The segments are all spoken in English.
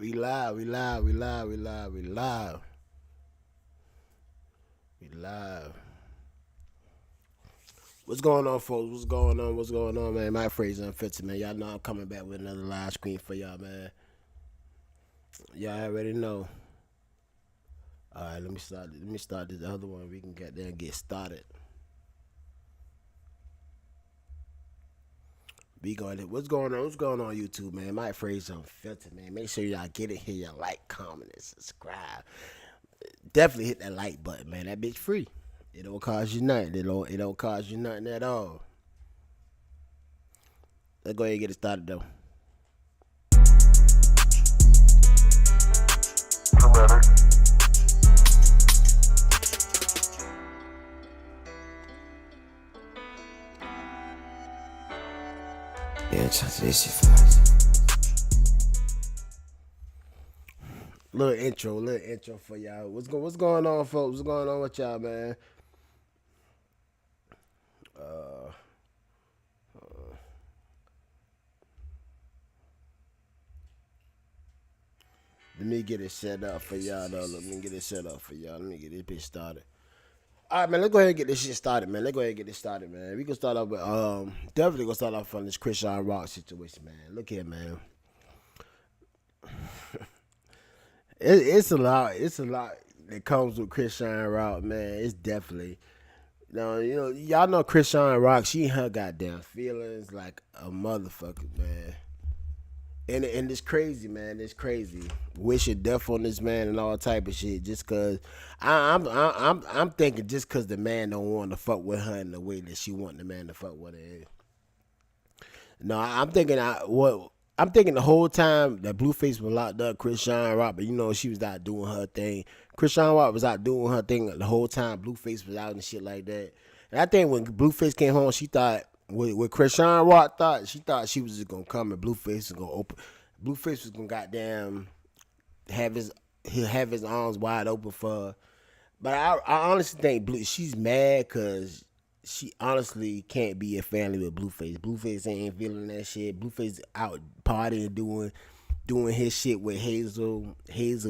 We live, we live, we live, we live, we live. We live. What's going on, folks? What's going on? What's going on, man? My phrase unfiltered, man. Y'all know I'm coming back with another live screen for y'all, man. Y'all already know. All right, let me start. Let me start this other one. We can get there and get started. We going. What's going on? What's going on, YouTube, man? My phrase unfiltered, man. Make sure y'all get it here. Y'all like, comment, and subscribe. Definitely hit that like button, man. That bitch free. It don't cost you nothing. It don't cost you nothing at all. Let's go ahead and get it started though. Yeah, Sakchaser flies. Little intro for y'all. What's going on, folks? What's going on with y'all, man? Let me get it set up for y'all, though. Let me get it set up for y'all. Let me get this bitch started. All right, man. Let's go ahead and get this shit started, man. Let's go ahead and get this started, man. We can start off with definitely gonna start off on this Chrisean Rock situation, man. Look here, man. It's a lot. It's a lot that comes with Chrisean Rock, man. It's definitely. Y'all know Chrisean Rock. She in her goddamn feelings like a motherfucker, man. And it's crazy, man. It's crazy. Wishing death on this man and all type of shit. Just cause I'm thinking just cause the man don't want to fuck with her in the way that she want the man to fuck with her. No, I'm thinking the whole time that Blueface was locked up, Chrisean Rock, but she was out doing her thing. Chrisean Rock was out doing her thing the whole time. Blueface was out and shit like that. And I think when Blueface came home, she thought. What Chrisean Rock thought, she thought she was just gonna come and Blueface was gonna open. Blueface was gonna goddamn have his arms wide open for her. But I honestly think she's mad because she honestly can't be a family with Blueface. Blueface ain't feeling that shit. Blueface out partying, doing his shit with Hazel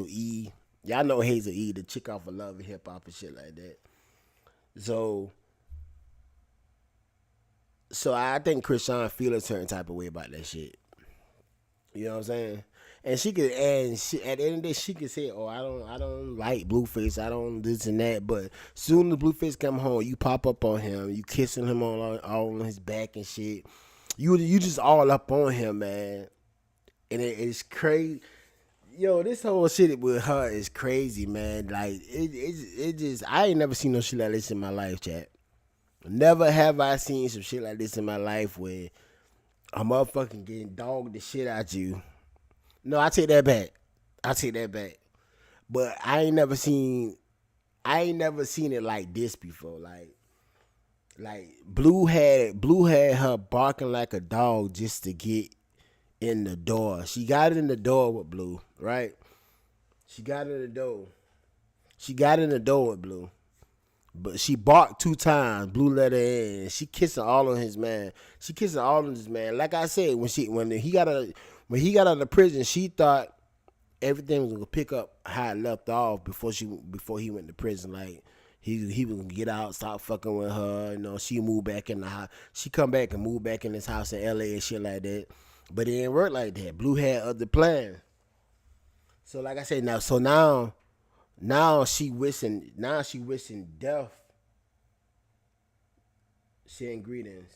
E. Y'all know Hazel E, the chick off of Love and Hip Hop and shit like that. So I think Chrisean feel a certain type of way about that shit. You know what I'm saying? And at the end of the day, she could say, "Oh, I don't like Blueface. I don't this and that." But soon as Blueface come home, you pop up on him, you kissing him all on his back and shit. You just all up on him, man. And it's crazy. Yo, this whole shit with her is crazy, man. Like it just I ain't never seen no shit like this in my life, chat. Never have I seen some shit like this in my life where a motherfucking getting dogged the shit out you. No, I take that back. But I ain't never seen it like this before. Like Blue had her barking like a dog just to get in the door. She got in the door with Blue, right? She got in the door with Blue. But she barked 2 times. Blue let her in. She kissing all on his man. Like I said, when he got out of prison, she thought everything was gonna pick up how it left off before he went to prison. Like he was gonna get out, stop fucking with her. She moved back in the house. She come back and move back in this house in LA and shit like that. But it didn't work like that. Blue had other plans. So like I said, now she wishing death. Saying greetings.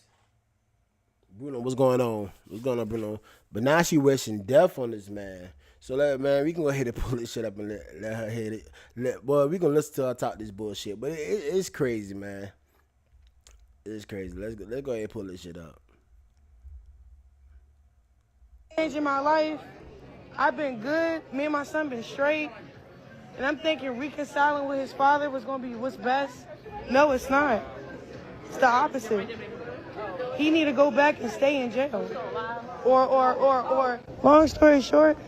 Bruno, what's going on? Bruno? But now she wishing death on this man. So we can go ahead and pull this shit up and let her hit it. We gonna listen to her talk this bullshit. But it's crazy, man. It's crazy. Let's go ahead and pull this shit up. Changing my life. I've been good. Me and my son been straight. And I'm thinking reconciling with his father was going to be what's best. No, it's not. It's the opposite. He need to go back and stay in jail. Or. Long story short,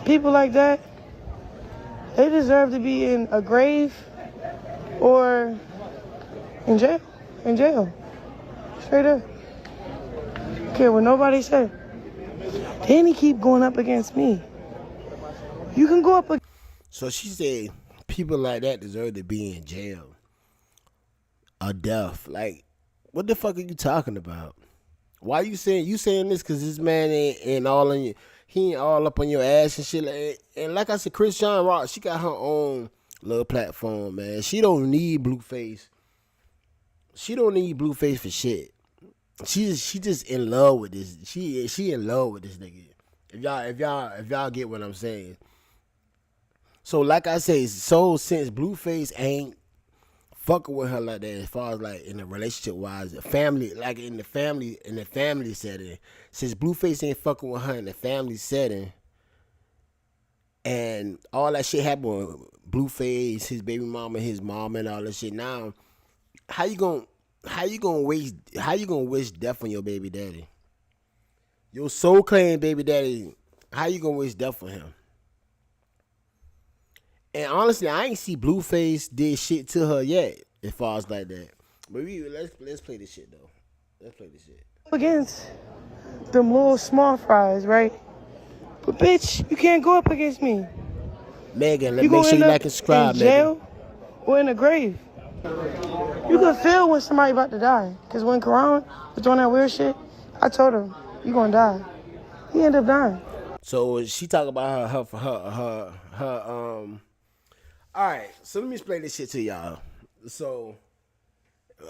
people like that, they deserve to be in a grave or in jail. Straight up. Don't care what nobody said. Then he keep going up against me. You can go up. So she said people like that deserve to be in jail or death. Like, what the fuck are you talking about? Why you saying this? Cause this man ain't all on you. He ain't all up on your ass and shit. And like I said, Chrisean Rock, she got her own little platform, man. She don't need Blueface. She don't need Blueface for shit. She just in love with this. She in love with this nigga. If y'all get what I'm saying. So like I say, so since Blueface ain't fucking with her like that, as far as like in a relationship wise, family, like in the family setting, since Blueface ain't fucking with her in the family setting, and all that shit happened with Blueface, his baby mama, his mom, and all that shit. Now, how you gonna wish death on your baby daddy? Your soul claim baby daddy. How you gonna wish death on him? And honestly, I ain't see Blueface did shit to her yet, as far as like that. But let's play this shit though. Let's play this shit. Against them little small fries, right? But bitch, you can't go up against me. Megan, You make gonna sure end you up like and subscribe, in Megan. jail or in the grave. You can feel when somebody about to die. Cause when Karan was doing that weird shit, I told him, you gonna die. He ended up dying. So she talk about her all right, so let me explain this shit to y'all. So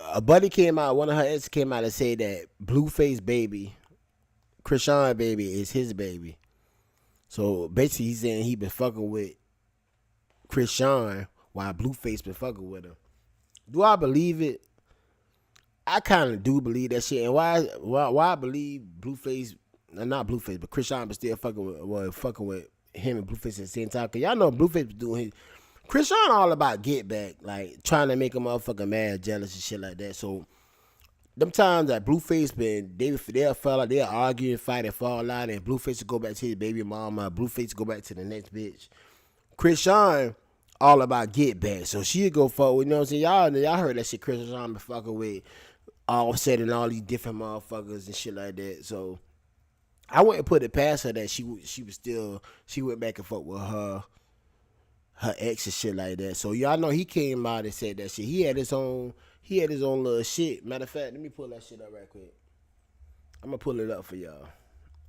a buddy came out, one of her exes came out and said that Blueface baby, Chrisean baby, is his baby. So basically he's saying he been fucking with Chrisean while Blueface been fucking with him. Do I believe it? I kind of do believe that shit. And why I believe Blueface, not Blueface, but Chrisean been still fucking with him and Blueface at the same time. Cause y'all know Blueface was doing his. Chrisean all about get back, like trying to make a motherfucker mad, jealous and shit like that. So them times that Blueface they'll fall out, they'll argue and fight and fall out, and Blueface will go back to his baby mama, Blueface will go back to the next bitch. Chrisean all about get back, so she'll go forward. You know what I'm saying? Y'all heard that shit. Chrisean been fucking with Offset and all these different motherfuckers and shit like that. So I wouldn't put it past her that she went back and forth with her ex and shit like that. So y'all know he came out and said that shit. He had his own little shit. Matter of fact, let me pull that shit up right quick. I'm gonna pull it up for y'all.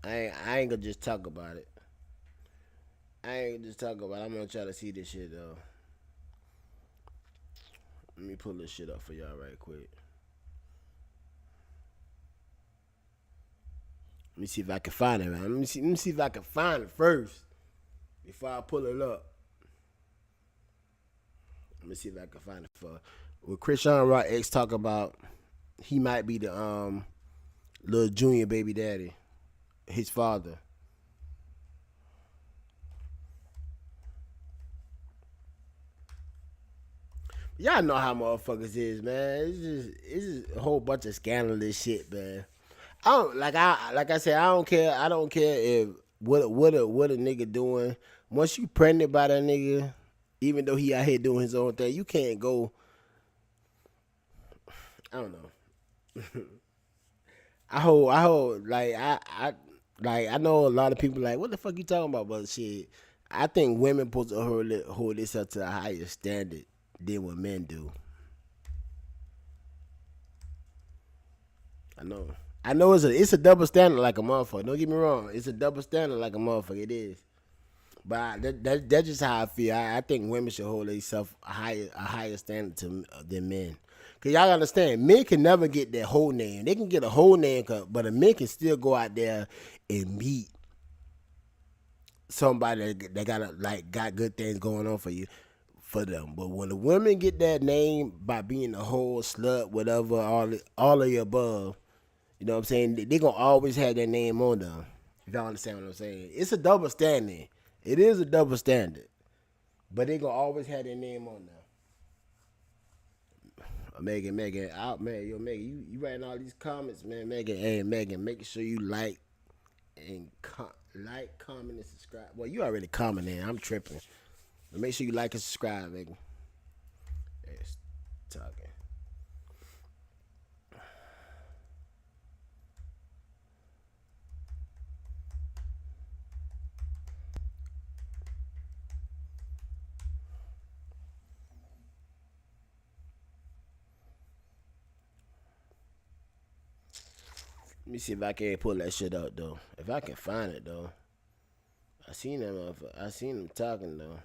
I ain't gonna just talk about it. I'm gonna try to see this shit though. Let me pull this shit up for y'all right quick. Let me see if I can find it, man. Let me see if I can find it first before I pull it up. Let me see if I can find it for. With Chrisean Rock X talk about he might be the little junior baby daddy, his father. Y'all know how motherfuckers is, man. It's just a whole bunch of scandalous shit, man. I said I don't care. I don't care if what a nigga doing. Once you pregnant by that nigga, even though he out here doing his own thing, you can't go. I don't know. I hold like I know a lot of people like what the fuck you talking about, but shit. I think women supposed to hold this up to a higher standard than what men do. I know. I know it's a double standard like a motherfucker. Don't get me wrong. It's a double standard like a motherfucker. It is. But that's just how I feel. I think women should hold themselves a higher standard than men. Cause y'all understand, men can never get their whole name. They can get a whole name, but a man can still go out there and meet somebody that got good things going on for them. But when the women get that name by being a whole slut, whatever, all of the above, you know what I'm saying? They gonna always have that name on them. If y'all understand what I'm saying, it's a double standard. It is a double standard, but they gonna always have their name on them. Megan, out, man, yo, Megan, you writing all these comments, man, Megan, hey, Megan, make sure you like, comment, and subscribe. Well, you already commented. I'm tripping. But make sure you like and subscribe, Megan. It's talking. Let me see if I can pull that shit up though. If I can find it though. I seen that motherfucker. I seen him talking though.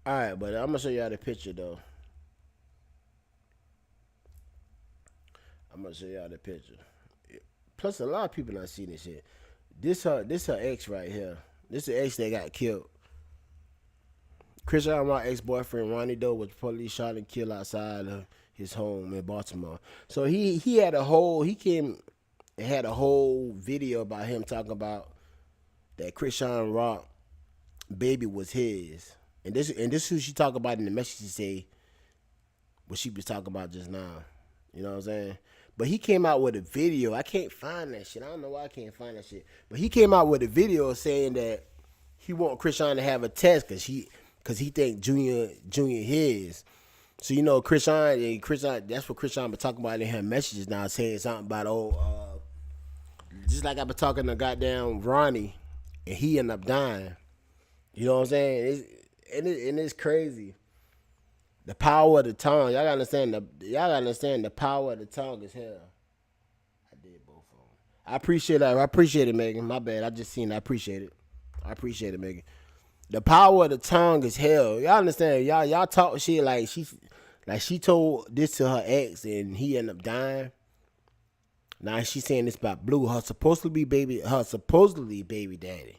All right, but I'm gonna show y'all the picture though. I'm gonna show y'all the picture. Plus, a lot of people not seen this shit. This her ex right here. This the ex that got killed. Chrisean, my ex-boyfriend Ronnie Doe, was reportedly shot and killed outside of his home in Baltimore. So he had a whole he came and had a whole video about him talking about that Chrisean Rock baby was his. And this who she talk about in the message she say what she was talking about just now. You know what I'm saying? But he came out with a video. I can't find that shit. I don't know why I can't find that shit. But he came out with a video saying that he want Chrisean to have a test because he think Junior his. So you know Chrisean that's what Chrisean been talking about in her messages now, saying something about just like I been talking to goddamn Ronnie and he ended up dying. You know what I'm saying? It's crazy. The power of the tongue. Y'all gotta understand the power of the tongue is hell. I did both of them. I appreciate that. I appreciate it, Megan. My bad. I just seen it. I appreciate it. I appreciate it, Megan. The power of the tongue is hell. Y'all understand? Y'all talk shit like she told this to her ex and he ended up dying. Now she's saying this about Blue, her supposedly baby daddy.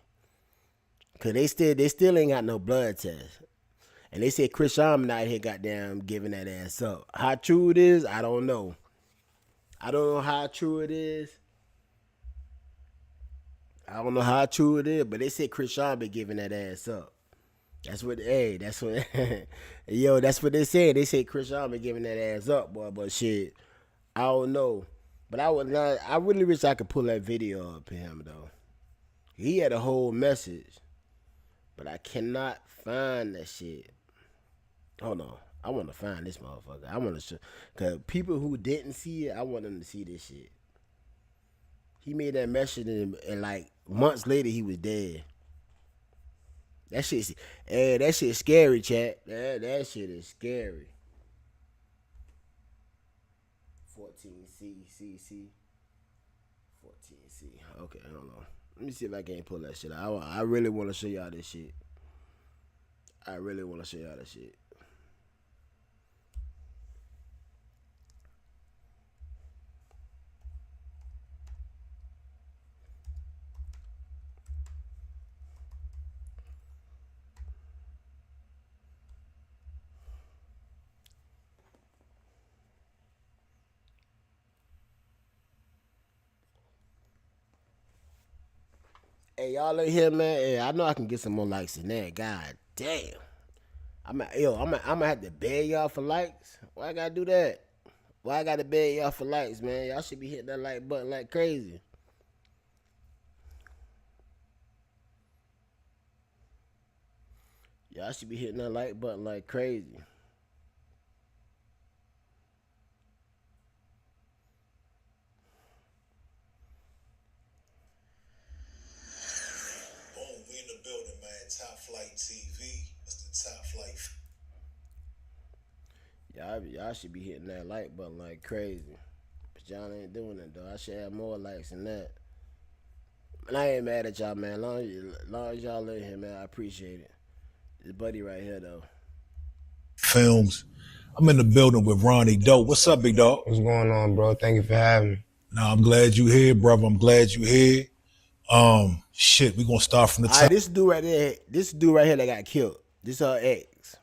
Cause they still ain't got no blood test. And they said Chrisean out here goddamn giving that ass up. How true it is, I don't know. I don't know how true it is. I don't know how true it is, but they said Chrisean been giving that ass up. That's what that's what they said. They said Chrisean been giving that ass up, boy. But shit, I don't know. But I really wish I could pull that video up of him though. He had a whole message, but I cannot find that shit. Hold on. I want to find this motherfucker. I want to show, cause people who didn't see it, I want them to see this shit. He made that message and like months later he was dead. That shit's scary, chat. That shit is scary. 14C. 14C. Okay, hold on. Let me see if I can pull that shit out. I really want to show y'all this shit. I really want to show y'all that shit. Hey, y'all in here, man. Hey, I know I can get some more likes than that. God damn. I'm gonna have to beg y'all for likes. Why I gotta do that? Why I gotta beg y'all for likes, man? Y'all should be hitting that like button like crazy. Y'all should be hitting that like button like crazy. Boom, we in the building, man. Top Flight TV. It's the Top Flight. Y'all should be hitting that like button like crazy. But y'all ain't doing it though. I should have more likes than that. And I ain't mad at y'all, man. Long as y'all in here, man, I appreciate it. This buddy right here though. Films. I'm in the building with Ronnie Doe. What's up, big dog? What's going on, bro? Thank you for having me. Nah, I'm glad you here, brother. I'm glad you here. Shit, we gonna start from the top. This dude right here that got killed. This her ex.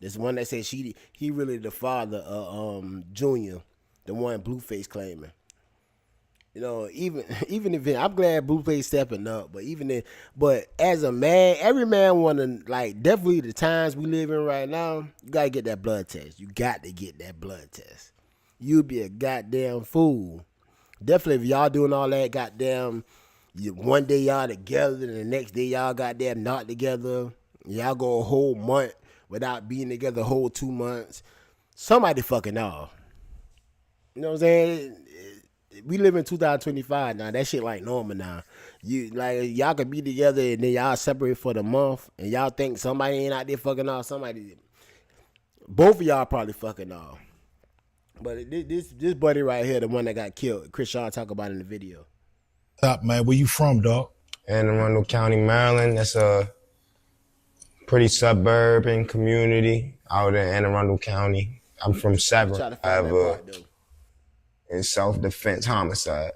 This one that said he really the father of Junior, the one Blueface claiming. You know, even if I'm glad Blueface stepping up, but as a man, every man wanna like definitely the times we live in right now, you gotta get that blood test. You got to get that blood test. You'd be a goddamn fool. Definitely if y'all doing all that goddamn one day y'all together and the next day y'all goddamn not together. Y'all go a whole month without being together, a whole 2 months. Somebody fucking off. You know what I'm saying? we live in 2025 now. That shit like normal now. You like y'all could be together and then y'all separate for the month and y'all think somebody ain't out there fucking off. Somebody, both of y'all probably fucking off. But this buddy right here, the one that got killed, Chrisean talk about in the video. Stop, man. Where you from, dog? Anne Arundel County, Maryland. That's a pretty suburban community out in Anne Arundel County. I'm from Severn. Try to I find have that part though. in self-defense homicide.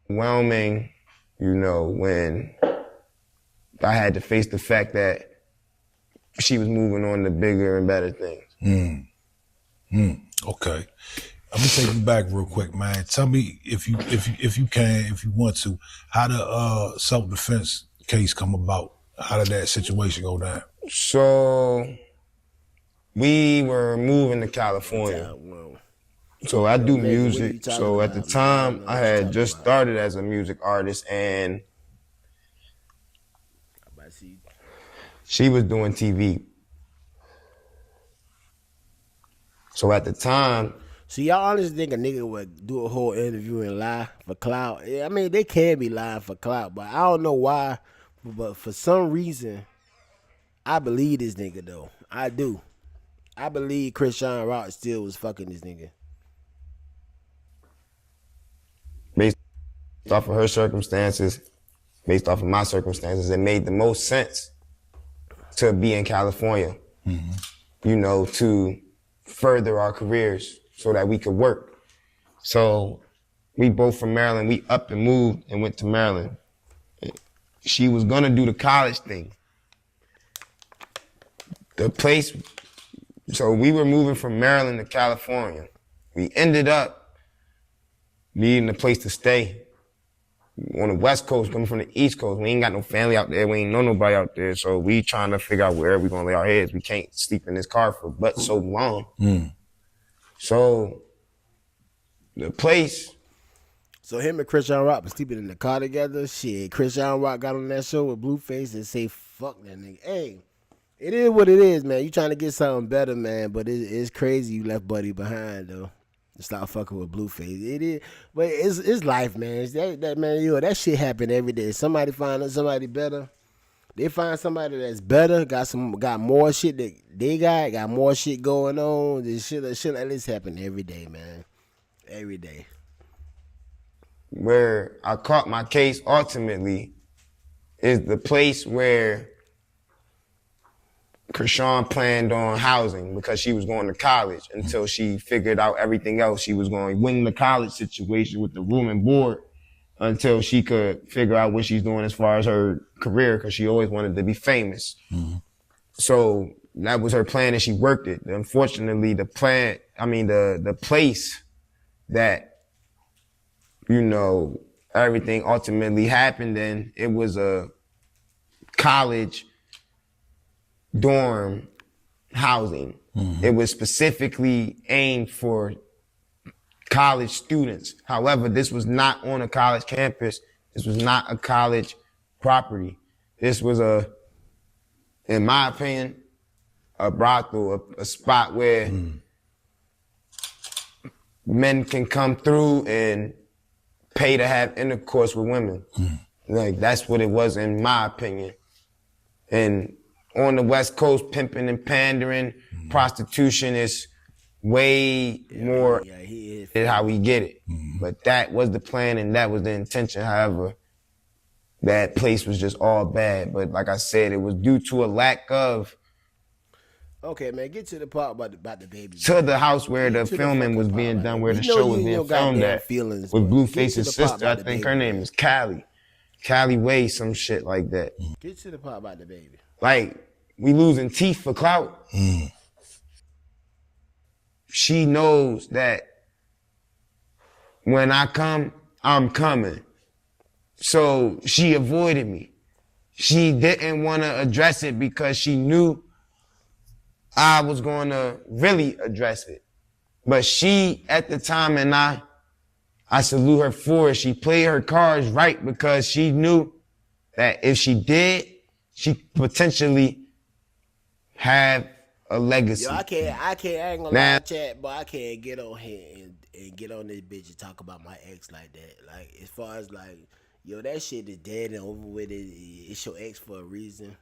Overwhelming, you know, when I had to face the fact that she was moving on to bigger and better things. Okay. I'm gonna take you back real quick, man. Tell me if you can, if you want to, how the self-defense case come about? How did that situation go down? So we were moving to California. So I do music. So at the time, I had just started as a music artist, and she was doing TV. So at the time, So y'all honestly think a nigga would do a whole interview and lie for clout? I mean, they can be lying for clout, but I don't know why. But for some reason, I believe this nigga though. I do. I believe Chrisean Rock still was fucking this nigga. based off of her circumstances, based off of my circumstances, it made the most sense to be in California, you know, to further our careers so that we could work. So we both from Maryland, we up and moved and went to Maryland. She was gonna do the college thing. The place, so we were moving from Maryland to California. We ended up needing a place to stay on the West Coast, coming from the East Coast. We ain't got no family out there. We ain't know nobody out there. So we trying to figure out where we gonna lay our heads. We can't sleep in this car for but so long. So the place. So him and Chrisean Rock was sleeping in the car together. Shit, Chrisean Rock got on that show with Blueface and say, fuck that nigga. Hey, it is what it is, man. You trying to get something better, man, but it's crazy you left Buddy behind, though. Stop fucking with Blueface. It is, but it's life, man. It's that man, that shit happen every day. Somebody find somebody better. They find somebody that's better, got more shit that they got more shit going on. This shit like this happen every day, man. Every day. Where I caught my case ultimately is the place where Chrisean planned on housing because she was going to college until she figured out everything else. She was going to win the college situation with the room and board until she could figure out what she's doing as far as her career, because she always wanted to be famous. So that was her plan and she worked it. Unfortunately, the place that, you know, everything ultimately happened in, it was a college dorm housing. It was specifically aimed for college students. However, this was not on a college campus. This was not a college property. This was in my opinion, a brothel, a spot where men can come through and pay to have intercourse with women. Like, that's what it was in my opinion. And on the West Coast, pimping and pandering, prostitution is way more is how we get it. But that was the plan and that was the intention. However, that place was just all bad. But like I said, it was due to a lack of. Okay, man, get to the part about the baby. To the house where the filming was being done, where the show was being filmed at. With Blueface's sister, I think her name is Callie. Callie Way, some shit like that. Get to the part about the baby. Like, we losing teeth for clout. She knows that when I come, I'm coming. So she avoided me. She didn't want to address it because she knew I was going to really address it. But she, at the time, and I salute her for it, she played her cards right because she knew that if she did, she potentially have a legacy. Yo, I ain't gonna Now, lie, chat, but I can't get on here and get on this bitch and talk about my ex like that. Like, as far as like, yo, that shit is dead and over with. It's your ex for a reason.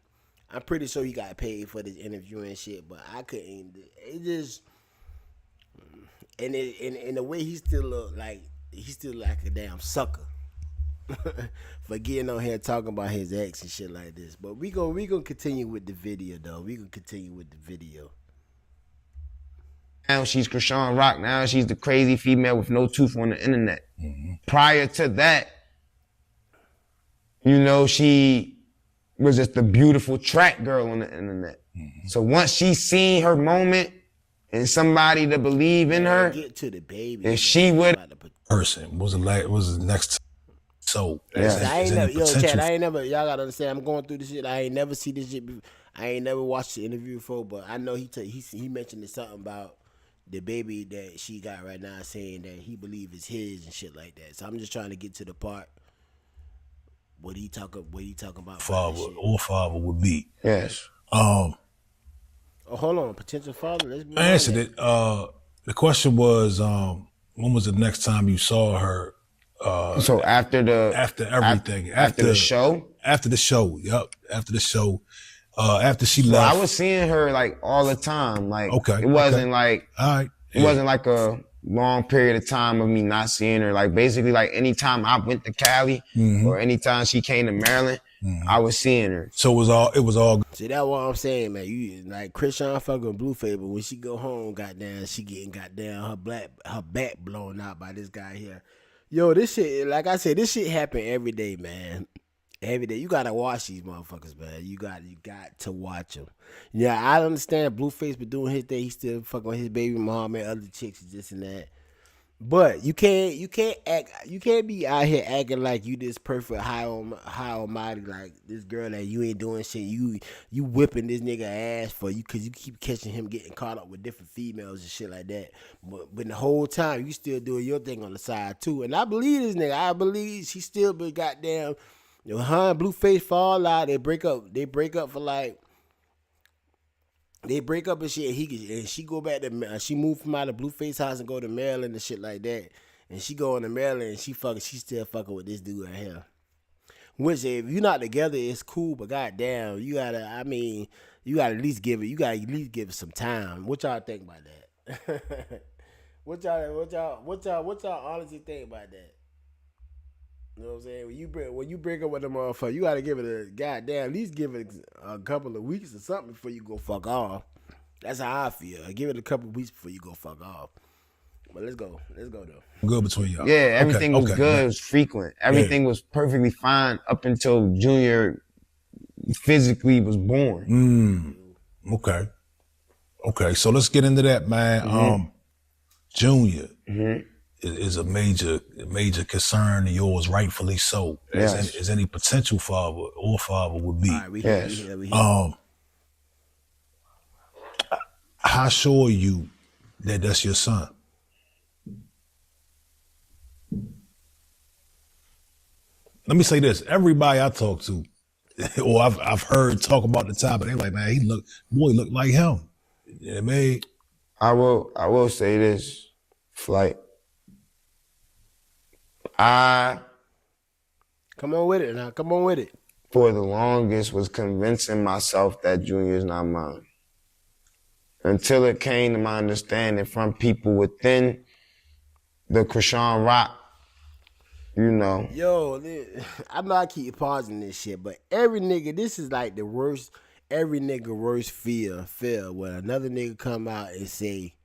I'm pretty sure he got paid for this interview and shit, but I couldn't. It just, and the way he still look like, he's still like a damn sucker. For getting on here talking about his ex and shit like this. But we gonna continue with the video though. We gonna continue with the video. now she's Chrisean Rock. Now she's the crazy female with no tooth on the internet. Prior to that, you know, she was just the beautiful track girl on the internet. So once she seen her moment and somebody to believe in her, Get to the baby. and she would. Person was the next. So I ain't never, yo, Chad, I ain't never, y'all gotta understand, I'm going through this shit. I ain't never see this shit before. I ain't never watched the interview before, but I know he mentioned something about the baby that she got right now, saying that he believe is his and shit like that. So I'm just trying to get to the part what he talking about. father or father would be. Yes. Oh, hold on, potential father. Let's I answered it. The question was, when was the next time you saw her? So after everything, after the show, after the show, yep, after the show, after she so left, I was seeing her like all the time. Like, Okay, it wasn't like, all right, it wasn't like a long period of time of me not seeing her. Like, basically, like anytime I went to Cali or anytime she came to Maryland, I was seeing her. So it was all. See, that's what I'm saying, man. You like Chrisean fucking Blueface, but when she go home, goddamn, she getting goddamn her back blown out by this guy here. Yo, this shit, like I said, this shit happen every day, man. Every day. You gotta watch these motherfuckers, man. You got to watch them. Yeah, I understand Blueface been doing his thing. He still fucking with his baby mom and other chicks and this and that. But you can't be out here acting like you this perfect high almighty, like this girl that you ain't doing shit. You whipping this nigga ass for you because you keep catching him getting caught up with different females and shit like that. But the whole time you still doing your thing on the side too. And I believe this nigga. I believe she still been goddamn. You know, her and Blueface fall out. They break up for like. They break up and shit. And she go back to she moved from out of Blueface house and go to Maryland and shit like that. And she going to Maryland and she still fucking with this dude right here. Which if you're not together, it's cool, but goddamn, you gotta at least give it some time. What y'all think about that? what y'all honestly think about that? You know what I'm saying? When you break up with a motherfucker, you gotta give it a goddamn, at least give it a couple of weeks or something before you go fuck off. That's how I feel. Give it a couple of weeks before you go fuck off. But let's go though. Good between y'all. Yeah, everything was good. Man. It was frequent. Everything was perfectly fine up until Junior physically was born. Okay. So let's get into that, man. Junior is a major concern of yours, rightfully so. Yes. As any potential father or father would be. All right, we Yes. here. How sure are you that that's your son? Let me say this: everybody I talk to, or I've heard talk about the topic, they're like, man, boy look like him. You know what I mean? I will say this, like, Come on with it now. Come on with it. for the longest, was convincing myself that Junior's not mine. Until it came to my understanding from people within the Chrisean Rock, you know. Yo, I know I keep pausing this shit, but every nigga, this is like the worst, every nigga worst fear when another nigga come out and say,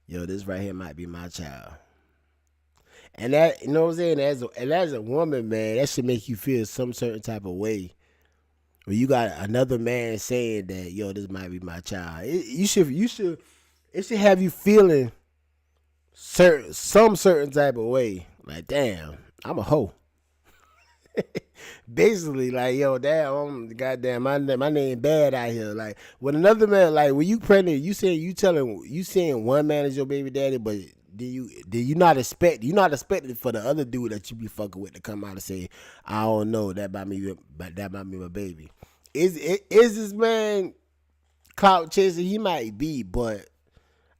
yo, this right here might be my child. And that, you know what I'm saying? As a woman, man, that should make you feel some certain type of way. When you got another man saying that, yo, this might be my child. It should have you feeling some certain type of way. Like, damn, I'm a hoe. Basically, like, yo, damn, goddamn, my name bad out here. Like, when another man, like, when you pregnant, you saying one man is your baby daddy, but you not expecting for the other dude that you be fucking with to come out and say, I don't know, that might be my baby. Is this man clout chaser, he might be, but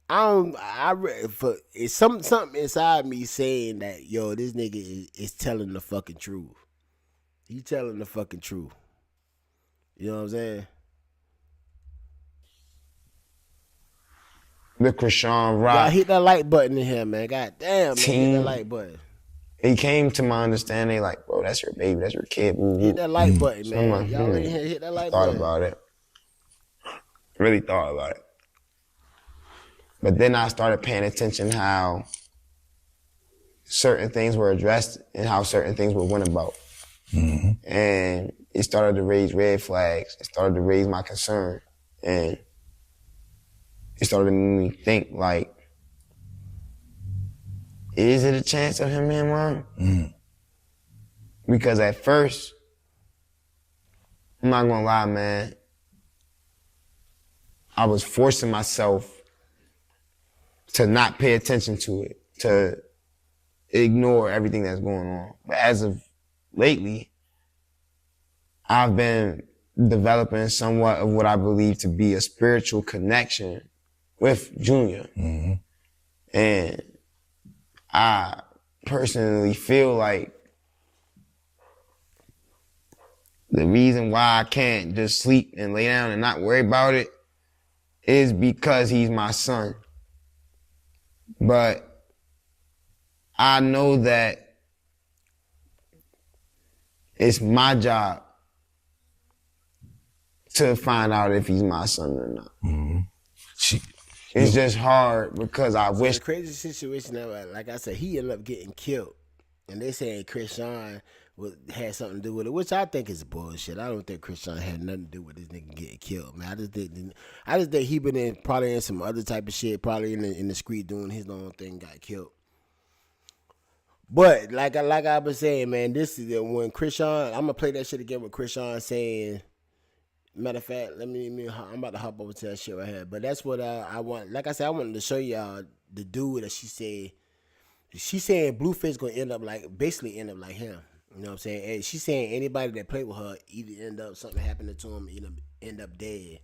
I don't. For it's something inside me saying that yo, this nigga is telling the fucking truth. He telling the fucking truth. You know what I'm saying? The Chrisean Y'all Rock hit that like button in here, man. God damn, man, hit that team, like button. it came to my understanding, like, bro, that's your baby, that's your kid. Woo, woo. Hit that like button, So I'm man. like, Y'all in here, hit that like thought button. about it. Really thought about it. But then I started paying attention how certain things were addressed and how certain things were went about. And it started to raise red flags. It started to raise my concern. And it started to make me think, like, is it a chance of him being mine? Because at first, I'm not gonna lie, man, I was forcing myself to not pay attention to it, to ignore everything that's going on. But as of lately, I've been developing somewhat of what I believe to be a spiritual connection with Junior. And I personally feel like the reason why I can't just sleep and lay down and not worry about it is because he's my son. But I know that it's my job to find out if he's my son or not. It's just hard because I wish. It's a crazy situation that, like I said, he ended up getting killed, and they saying Chrisean had something to do with it, which I think is bullshit. I don't think Chrisean had nothing to do with this nigga getting killed, man. I just think he been probably in some other type of shit, probably in the street doing his own thing, got killed. But like I was saying, man, this is when Chrisean. I'm gonna play that shit again with Chrisean saying. Matter of fact, I'm about to hop over to that shit right here. But that's what I want. Like I said, I wanted to show y'all the dude that she said. She saying Blueface gonna basically end up like him. You know what I'm saying? And she saying anybody that played with her either end up something happening to him, end up dead.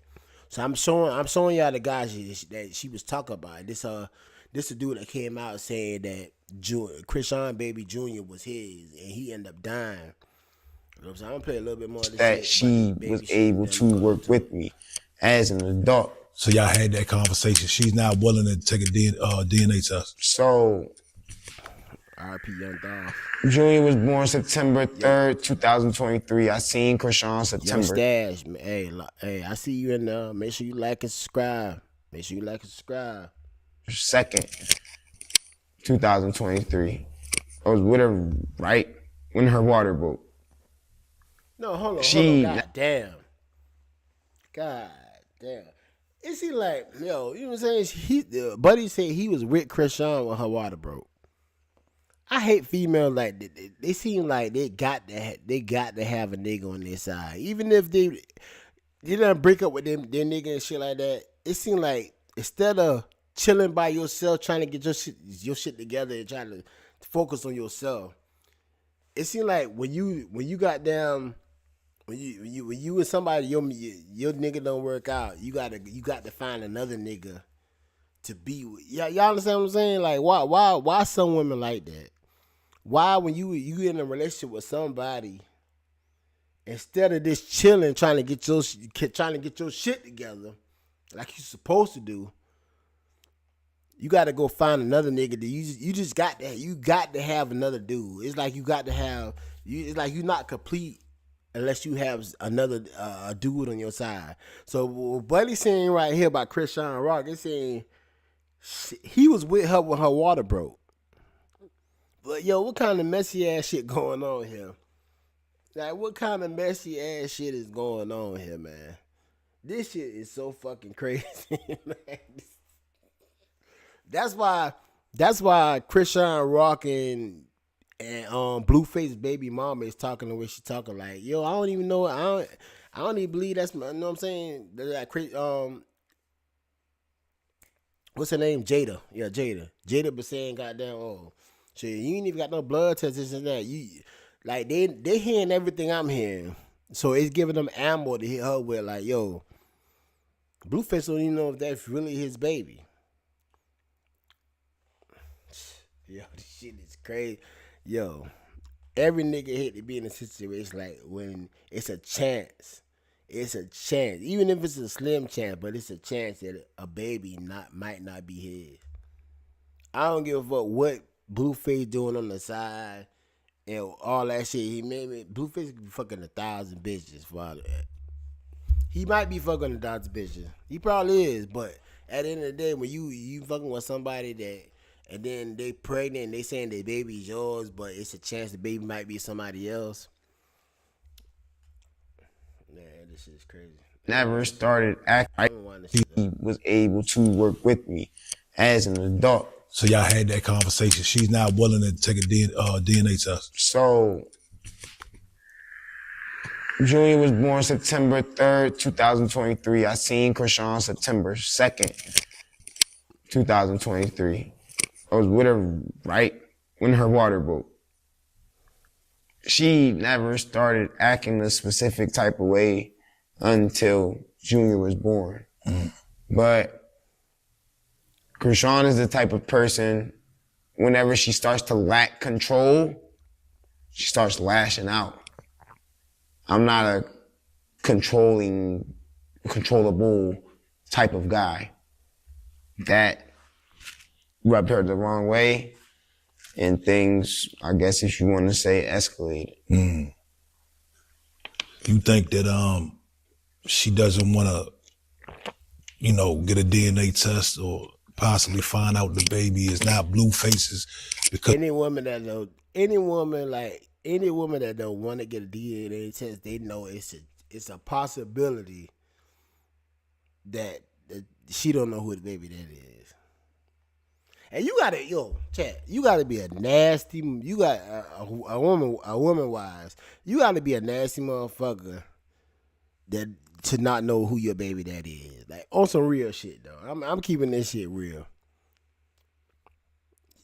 So I'm showing y'all the guys that she was talking about. This a dude that came out saying that Chrisean baby Junior was his, and he ended up dying. You know what I'm saying? I'm gonna play a little bit more of this that shit, she was able to work with me as an adult. So y'all had that conversation. She's now willing to take a DNA test. So R.I.P. Young Dolph. Junior was born September 3rd, 2023. I seen Chrisean September. Young Stash, man. Hey, I see you in there. Make sure you like and subscribe. 2nd, 2023. I was with her right when her water broke. No, hold on. God damn. It seemed like, yo, you know what I'm saying? Buddy said he was with Chrisean when her water broke. I hate females like that. They seem like they got to have a nigga on their side. Even if they done break up with their nigga and shit like that, it seems like instead of chilling by yourself, trying to get your shit together and trying to focus on yourself, it seems like when you got down. When you and somebody your nigga don't work out, you got to find another nigga to be with. Y'all understand what I'm saying? Like why some women like that? Why when you in a relationship with somebody, instead of just chilling trying to get your shit together like you supposed to do, you got to go find another nigga. You just got to have another dude. It's like it's like you're not complete unless you have another dude on your side. So what Buddy's saying right here about Chrisean Rock, is saying he was with her when her water broke. But yo, what kind of messy ass shit going on here? Like, what kind of messy ass shit is going on here, man? This shit is so fucking crazy, man. That's why Chrisean Rock and Blueface baby mama is talking the way she talking. Like, yo, I don't even know. I don't even believe that's. You know what I'm saying? What's her name? Jada. Yeah, Jada. Jada been saying, goddamn, oh, shit, you ain't even got no blood tests, this and that. You like they hearing everything I'm hearing, so it's giving them ammo to hit her with. Like, yo, Blueface don't even know if that's really his baby. Yo, this shit is crazy. Yo, every nigga hate to be in a situation like when it's a chance. It's a chance, even if it's a slim chance, but it's a chance that a baby might not be his. I don't give a fuck what Blueface doing on the side and all that shit. He made me Blueface be fucking 1,000 bitches for all of that. He might be fucking 1,000 bitches. He probably is, but at the end of the day, when you fucking with somebody that and then they pregnant and they saying their baby's yours, but it's a chance the baby might be somebody else. Man, this shit's crazy. Never started acting I like don't want to he see that. was able to work with me as an adult. So y'all had that conversation. She's not willing to take a DNA test. So, Junior was born September 3rd, 2023. I seen Chrisean September 2nd, 2023. I was with her right when her water broke. She never started acting a specific type of way until Junior was born. But Chrisean is the type of person, whenever she starts to lack control, she starts lashing out. I'm not a controllable type of guy. That rubbed her the wrong way, and things, I guess if you want to say, escalated. You think that she doesn't want to, get a DNA test or possibly find out the baby is not Blueface's because Any woman that don't want to get a DNA test, they know it's a possibility that she don't know who the baby that is. And you gotta, chat. You gotta be a nasty. You got a woman wise. You gotta be a nasty motherfucker that to not know who your baby daddy is. Like on some real shit though. I'm keeping this shit real.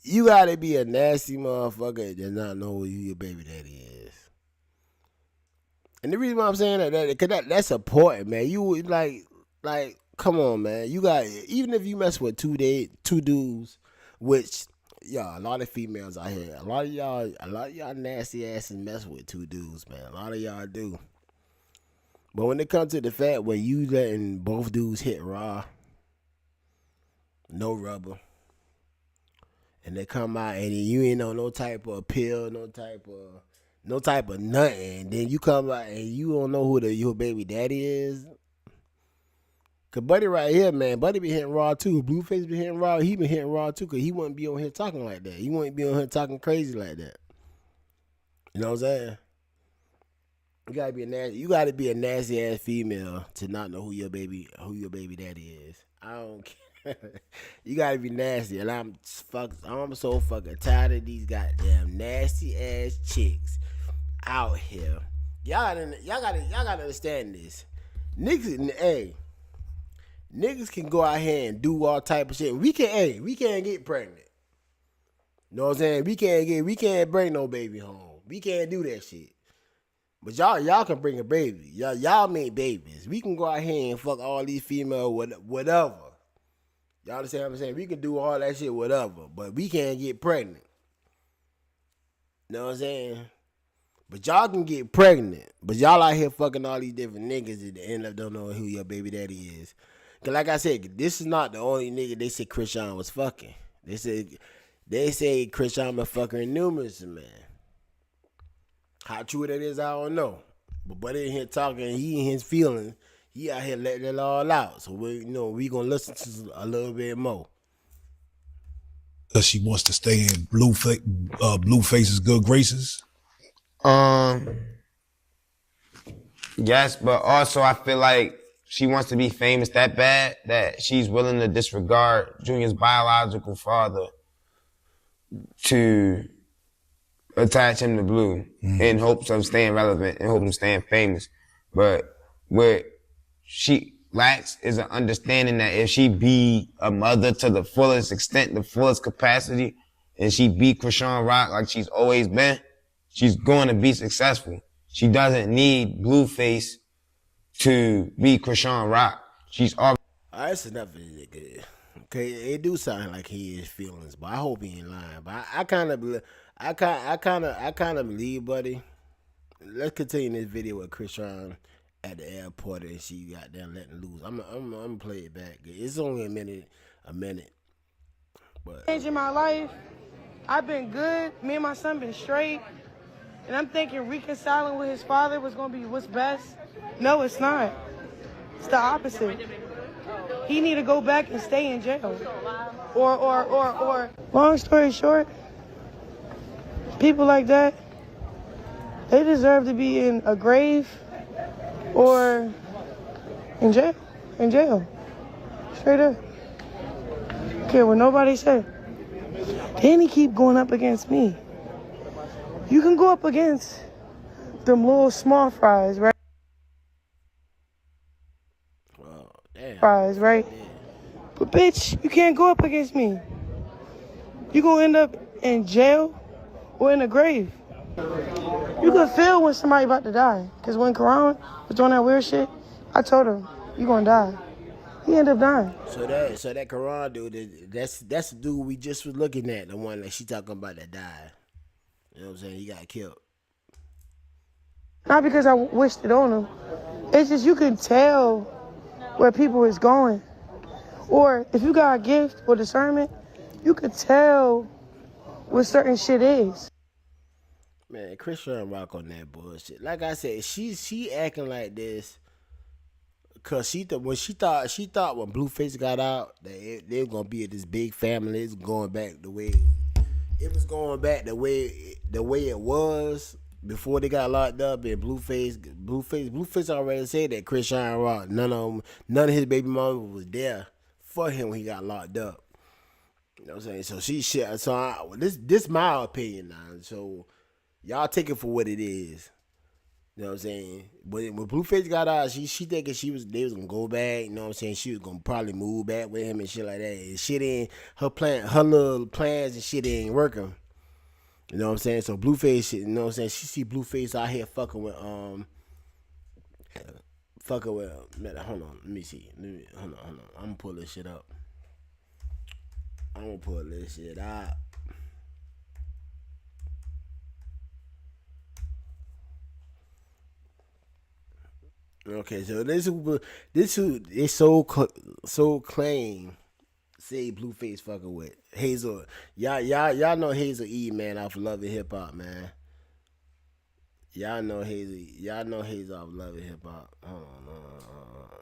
You gotta be a nasty motherfucker that not know who your baby daddy is. And the reason why I'm saying that's important, man. You like, come on, man. You got even if you mess with two dudes, which a lot of females out here, a lot of y'all nasty asses mess with two dudes, man. A lot of y'all do. But when it comes to the fact when you letting both dudes hit raw, no rubber, and they come out and you ain't on no type of pill, no type of nothing, then you come out and you don't know who your baby daddy is. Cause Buddy right here, man, Buddy be hitting raw too. Blueface be hitting raw. He been hitting raw too, cause he wouldn't be on here talking like that. He wouldn't be on here talking crazy like that. You know what I'm saying? You gotta be a nasty ass female to not know who your baby daddy is. I don't care. You gotta be nasty, and I'm so fucking tired of these goddamn nasty ass chicks out here. Y'all gotta understand this. Niggas can go out here and do all type of shit. We can't get pregnant. You know what I'm saying? We can't bring no baby home. We can't do that shit. But y'all can bring a baby. Y'all make babies. We can go out here and fuck all these females, whatever. Y'all understand what I'm saying? We can do all that shit, whatever. But we can't get pregnant. You know what I'm saying? But y'all can get pregnant. But y'all out here fucking all these different niggas at the end of don't know who your baby daddy is. Cause like I said, this is not the only nigga they said Chrisean was fucking. They say Chrisean been fucking numerous, man. How true that is, I don't know. But Buddy in here talking, he in his feelings, he out here letting it all out. So we gonna listen to a little bit more. because she wants to stay in Blueface's good graces? Yes, but also I feel like she wants to be famous that bad that she's willing to disregard Junior's biological father to attach him to Blue in hopes of staying relevant, in hopes of staying famous. But what she lacks is an understanding that if she be a mother to the fullest extent, the fullest capacity, and she be Chrisean Rock like she's always been, she's going to be successful. She doesn't need Blueface to be Chrisean Rock. She's already That's enough of this nigga. Okay, it do sound like he is feelings, but I hope he ain't lying. But I kind of, I kind of believe, buddy. Let's continue this video with Chrisean at the airport and she got there letting loose. I'm gonna play it back. It's only a minute. But Changing my life. I've been good. Me and my son been straight. And I'm thinking reconciling with his father was gonna be what's best. No, it's not. It's the opposite. He need to go back and stay in jail. Or. Long story short, people like that, they deserve to be in a grave or in jail. In jail. Straight up. Care what nobody said. Then he keep going up against me. You can go up against them little small fries, right? well, damn. Fries, right? But bitch, you can't go up against me. You gonna end up in jail or in a grave. You can feel when somebody about to die. Cause when Chrisean was doing that weird shit, I told him, you gonna die. He ended up dying. So that Quran dude, that's the dude we just was looking at, the one that she talking about that died. You know what I'm saying? He got killed. Not because I wished it on him. It's just you can tell where people is going. Or if you got a gift or discernment, you can tell what certain shit is. Man, Chrisean rock on that bullshit. Like I said, she acting like this cause she thought when Blueface got out that they were gonna be this big family. It's going back the way it was going back the way it was before they got locked up. And Blueface already said that Chrisean Rock, none of his baby mama was there for him when he got locked up. You know what I'm saying? So she shit. So this my opinion now. So y'all take it for what it is. You know what I'm saying? But when Blueface got out, she thinking they was gonna go back. You know what I'm saying? She was gonna probably move back with him and shit like that. And shit ain't her little plans and shit ain't working. You know what I'm saying? So Blueface, you know what I'm saying? She see Blueface out here fucking with man, hold on, let me see. Hold on. I'm gonna pull this shit up. I'm gonna pull this shit out. Okay, so this who is so claim say Blueface fucking with Hazel. Y'all know Hazel E, man, off Love and Hip Hop, man. Y'all know Hazel off Love and Hip Hop. Hold on.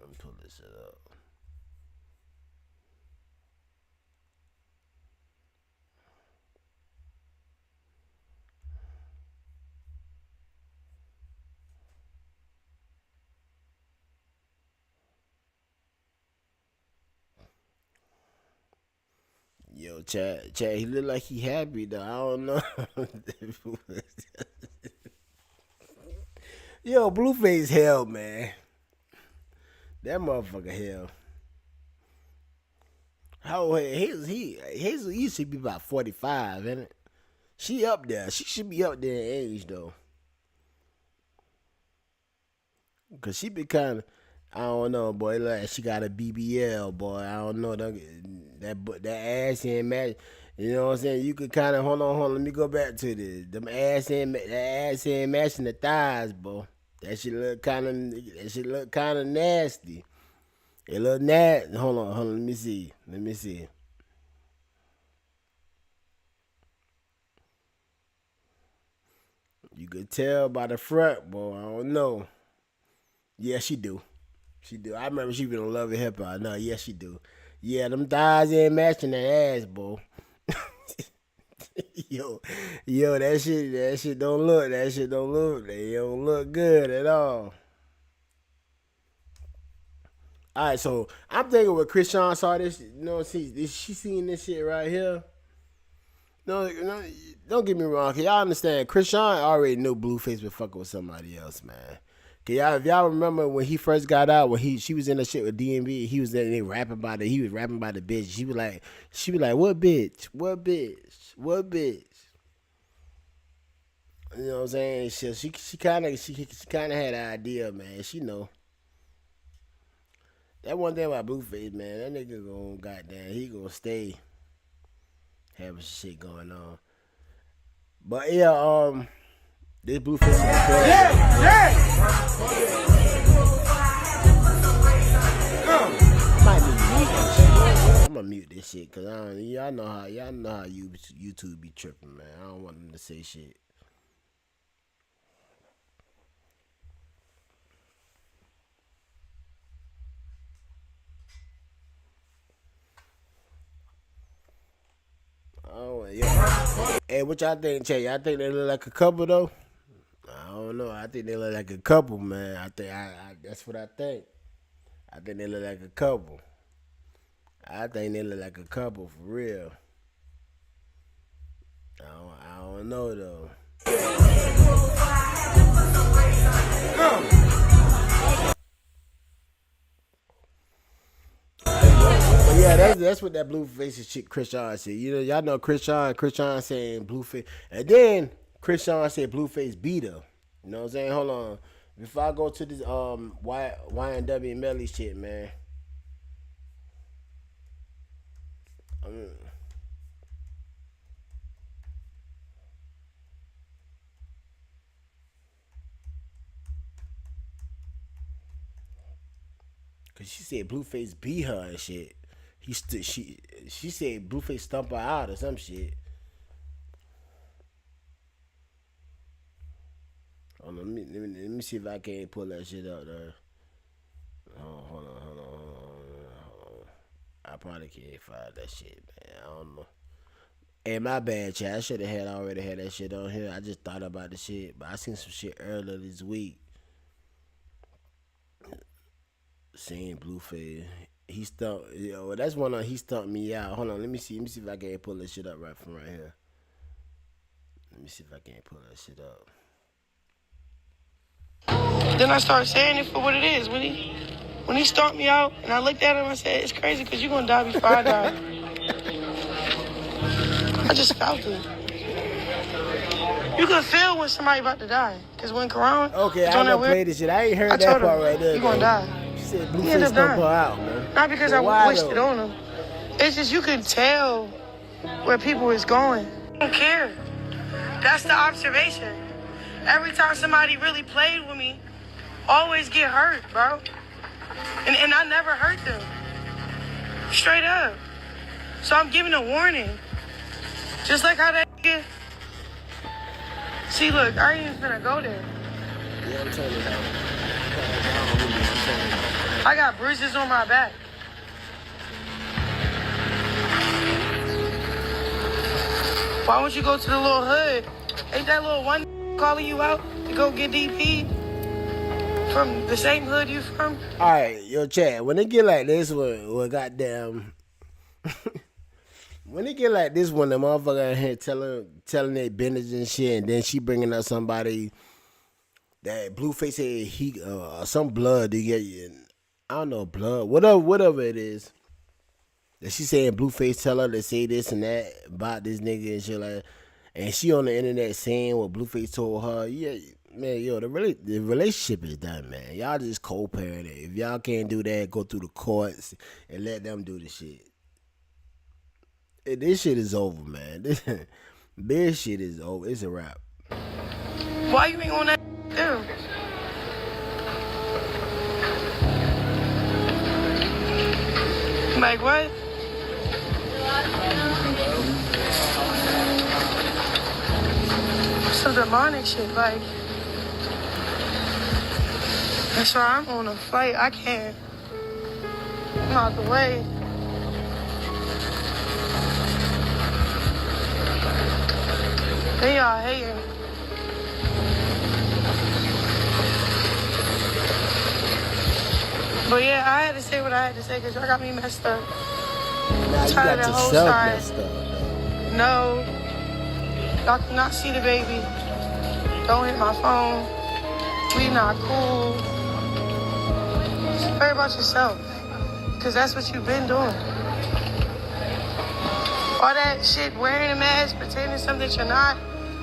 Let me pull this shit up. Yo, Chad, he look like he happy though. I don't know. Yo, Blueface hell, man. That motherfucker hell. How old Hazel he should be about 45, ain't it? She up there. She should be up there in age though. Cause she be kind of, I don't know, boy. Like she got a BBL, boy. I don't know that ass ain't match. You know what I'm saying? You could kind of hold on. Let me go back to this. That ass ain't matching the thighs, boy. That shit look kind of nasty. It look nasty. Hold on. Let me see. You could tell by the front, boy. I don't know. Yeah, she do. I remember she been on Love and Hip Hop. No, yes, she do. Yeah, them thighs ain't matching that ass, boy. yo, that shit don't look. They don't look good at all. All right, so I'm thinking when Chrisean saw this, you know, she seen this shit right here. No, don't get me wrong. Can y'all understand? Chrisean already knew Blueface was fucking with somebody else, man. If y'all remember when he first got out, when she was in the shit with DMV, he was there and they rapping about it. He was rapping about the bitch. She was like, what bitch? What bitch? What bitch? You know what I'm saying? She kind of had an idea, man. She know. That one thing about Blueface, man, that nigga gonna goddamn, he gonna stay having shit going on. But yeah, this Blueface is might need to mute this shit. I'm gonna mute this shit because y'all know how YouTube be tripping, man. I don't want them to say shit. Oh yeah. Hey, what y'all think, Chay? Y'all think they look like a couple though? I don't know. I think they look like a couple, man. I think that's what I think. I think they look like a couple. I think they look like a couple for real. I don't know though. But yeah, that's what that Blueface shit Chrisean said. You know, y'all know Chrisean saying Blueface, and then Chrisean said Blueface beat her. You know what I'm saying? Hold on. Before I go to this YNW Melly shit, man. Cause she said Blueface beat her and shit. She said Blueface stump her out or some shit. Hold on, let me see if I can't pull that shit out there. Hold on. I probably can't find that shit, man. I don't know. Hey, my bad, chat. I should have already had that shit on here. I just thought about the shit, but I seen some shit earlier this week. Seeing Blueface, he stumped. Yo, that's one he stumped me out. Hold on, let me see if I can't pull that shit up right from right here. Let me see if I can't pull that shit up. Then I started saying it for what it is. When he stomped me out, and I looked at him, I said, "It's crazy because you're gonna die before I die." I just felt it. You can feel when somebody about to die, because when Corona, okay, I'm gonna play this shit. I ain't heard that part right there. You gonna die. She said Blueface stump her out, man. Not because I wished it on him. It's just you can tell where people is going. I don't care. That's the observation. Every time somebody really played with me, always get hurt, bro. And I never hurt them. Straight up. So I'm giving a warning. Just like how that nigga... See, look, I ain't even finna go there. Yeah, I'm telling you. I got bruises on my back. Why don't you go to the little hood? Ain't that little one calling you out to go get DP from the same hood you from? All right, yo, Chad. When they get like this, well, goddamn. When they get like this one, the motherfucker in here telling their business and shit, and then she bringing up somebody that Blueface said he some blood to get you. I don't know, blood, whatever it is. That she saying Blueface tell her to say this and that about this nigga and shit like that. And she on the internet saying what Blueface told her. Yeah, man, yo, the relationship is done, man. Y'all just co-parent it. If y'all can't do that, go through the courts and let them do the shit. This shit is over, man. This shit is over. It's a wrap. Why you ain't on that too? Like what? Some demonic shit, like. That's why I'm on a flight. I can't. I'm out the way. They all hating. But yeah, I had to say what I had to say because y'all got me messed up. Now you got yourself messed up. No. Y'all cannot see the baby. Don't hit my phone. We not cool. Just worry about yourself. Because that's what you've been doing. All that shit, wearing a mask, pretending something that you're not,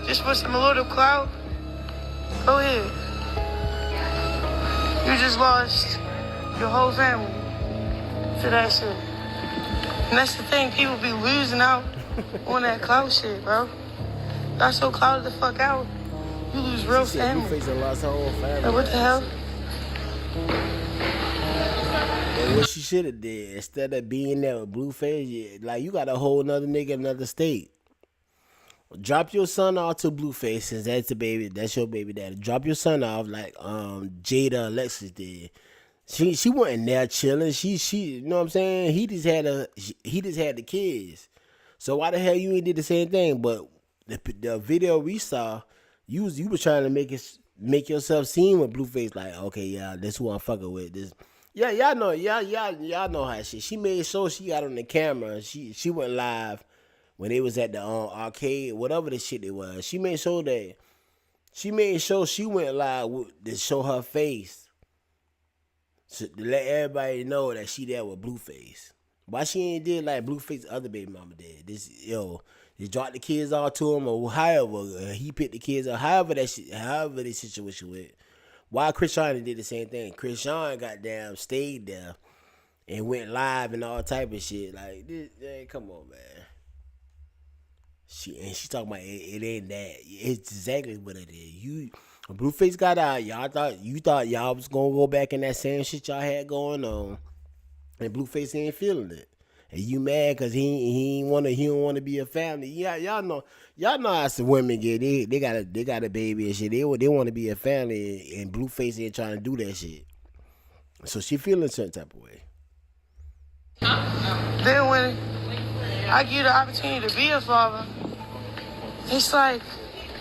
just for some little clout. Go ahead. You just lost your whole family. to that shit. And that's the thing, people be losing out on that clout shit, bro. Got so clouded the fuck out. You lose real family. Blueface done lost her whole family. Like, what the hell? And what she should have did, instead of being there with Blueface, yeah, like you got a whole nother nigga in another state. Drop your son off to Blueface since that's the baby, that's your baby daddy. Drop your son off like Jada Alexis did. She wasn't there chilling. She you know what I'm saying? He just had the kids. So why the hell you ain't did the same thing? But the video we saw, you was trying to make yourself seem with Blueface like, okay, yeah, this who I'm fucking with. This, yeah, y'all know how shit. She made sure she got on the camera. She went live when they was at the arcade, whatever the shit it was. She made sure she went live to show her face, to let everybody know that she there with Blueface. Why she ain't did like Blueface's other baby mama did? They dropped the kids all to him, or however he picked the kids up, however the situation went. Why Chrisean did the same thing? Chrisean goddamn stayed there and went live and all type of shit. Like this, man, come on, man. She talking about it ain't that. It's exactly what it is. Blueface got out. You thought y'all was gonna go back in that same shit y'all had going on, and Blueface ain't feeling it. And you mad because he don't want to be a family. Yeah, y'all know how some women get. They got a baby and shit. They want to be a family, and Blueface ain't trying to do that shit. So she feeling a certain type of way. Then when I give you the opportunity to be a father, it's like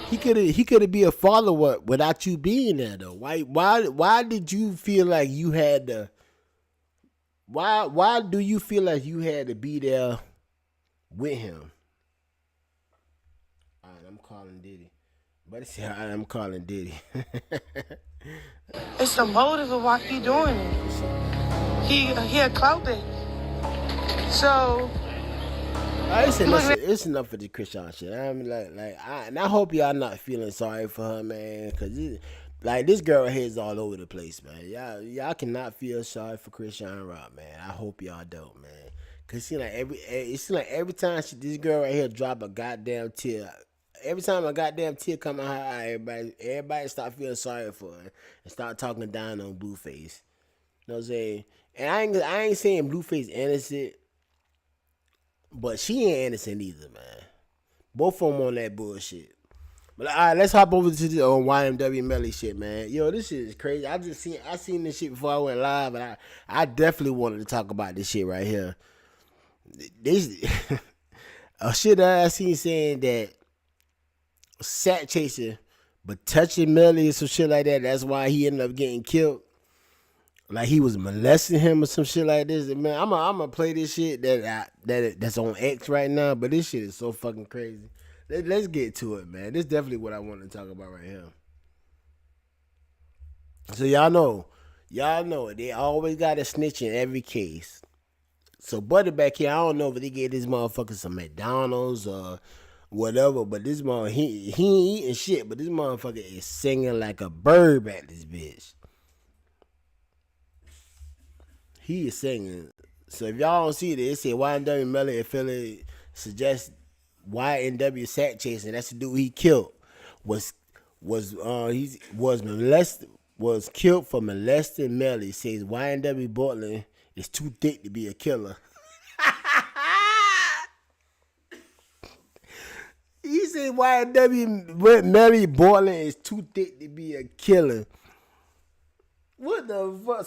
he could be a father without you being there though. Why did you feel like you had to? Why do you feel like you had to be there with him? All right, I'm calling Diddy. But it's all right, I'm calling Diddy. it's the motive of why he doing it. He a clout baby. So it's enough for the Chrisean shit. I mean, and I hope y'all not feeling sorry for her, man, because like this girl head's all over the place, man. Y'all cannot feel sorry for Chrisean Rock, man. I hope y'all don't, man. Cause it seems like every time this girl right here drop a goddamn tear, every time a goddamn tear come out her eye, everybody start feeling sorry for her and start talking down on Blueface. You know what I'm saying? And I ain't saying Blueface innocent, but she ain't innocent either, man. Both of them on that bullshit. But all right, let's hop over to the YNW Melly shit, man. Yo, this shit is crazy. I seen this shit before I went live, and I definitely wanted to talk about this shit right here. This a shit that I seen saying that Sakchaser, but touching Melly or some shit like that. That's why he ended up getting killed. Like he was molesting him or some shit like this. Man, I'm gonna play this shit that's on X right now. But this shit is so fucking crazy. Let's get to it, man. This is definitely what I want to talk about right here. So y'all know, they always got a snitch in every case. So Buddy back here, I don't know if they gave this motherfucker some McDonald's or whatever, but this motherfucker, he ain't eating shit, but this motherfucker is singing like a bird at this bitch. He is singing. So if y'all don't see it, it said YNW Melly affiliate suggests YNW Sakchaser, that's the dude he killed, was killed for molesting Melly. Says YNW Portland is too thick to be a killer. He said YNW Melly Portland is too thick to be a killer. What the fuck?